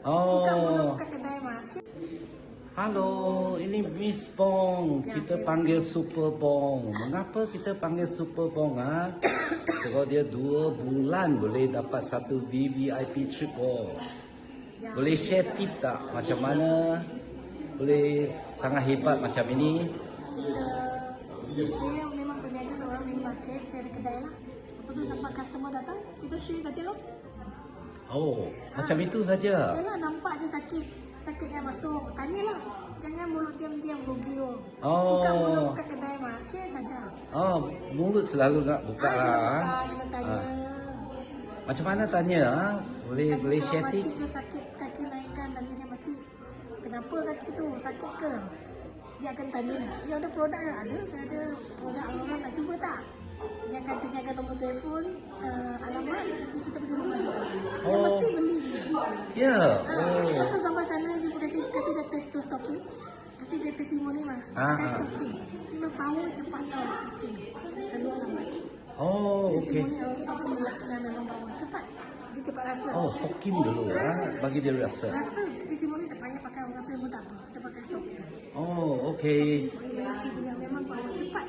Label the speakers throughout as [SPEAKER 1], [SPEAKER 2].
[SPEAKER 1] Bukan mula
[SPEAKER 2] Oh,
[SPEAKER 1] buka kedai mah.
[SPEAKER 2] halo, ini Miss Bong. Kita panggil Super Bong. Mengapa kita panggil Super Bong? Sebab dia 2 bulan boleh dapat satu VVIP trip. Boleh share tip tak? Macam mana boleh sangat hebat macam ini?
[SPEAKER 1] Saya memang berniaga seorang minimarket. Saya ada kedai lah. Lepas tu nampak customer datang, kita share saja loh.
[SPEAKER 2] Oh, macam itu saja.
[SPEAKER 1] Yalah, nampak je sakit. Sakitnya masuk. Tanyalah. Jangan mulut diam-diam rugi loh.
[SPEAKER 2] Oh.
[SPEAKER 1] Bukan mulut buka kedai mah. Share saja.
[SPEAKER 2] Oh, mulut selalu nak buka lah.
[SPEAKER 1] Kena tanya.
[SPEAKER 2] Macam mana tanya? Boleh share
[SPEAKER 1] Kalau
[SPEAKER 2] tip?
[SPEAKER 1] makcik tu sakit kaki naikkan, tanya dia makcik, kenapa kaki tu sakit ke? Dia akan tanya, ya ada produk yang ada, saya ada produk, orang nak cuba tak? Dia akan tanyakan nombor telefon, alamat, nanti kita pergi rumah dia. Dia
[SPEAKER 2] Oh.
[SPEAKER 1] mesti beli.
[SPEAKER 2] Ya.
[SPEAKER 1] Masa sampai sana dia kasih dia testosteron, kasih dia testimoni mah, testosteron. Dia power cepat tau shooting, seluar lambat.
[SPEAKER 2] Oh, okey.
[SPEAKER 1] Testimoni testosteron lelaki yang memang power cepat, dia cepat rasa.
[SPEAKER 2] Oh, sokin dulu bagi dia rasa.
[SPEAKER 1] Rasa testimoni tak payah pakai orang tua pun tak apa, kita pakai stok.
[SPEAKER 2] Oh, okey.
[SPEAKER 1] Lelaki punya memang power cepat.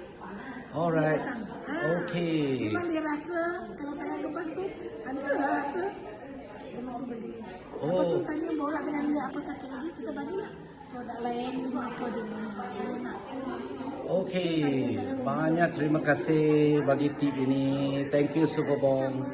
[SPEAKER 2] Alright.
[SPEAKER 1] Ah,
[SPEAKER 2] Okey.
[SPEAKER 1] memang dia rasa kalau tangan lepas tu, anda dah rasa dia mesti beli. Lepas tu tanya borak dengan dia apa sakit lagi, kita bagilah produk lain juga apa dia nak.
[SPEAKER 2] Okey. Banyak terima kasih bagi tip ini. Thank you Super Bong.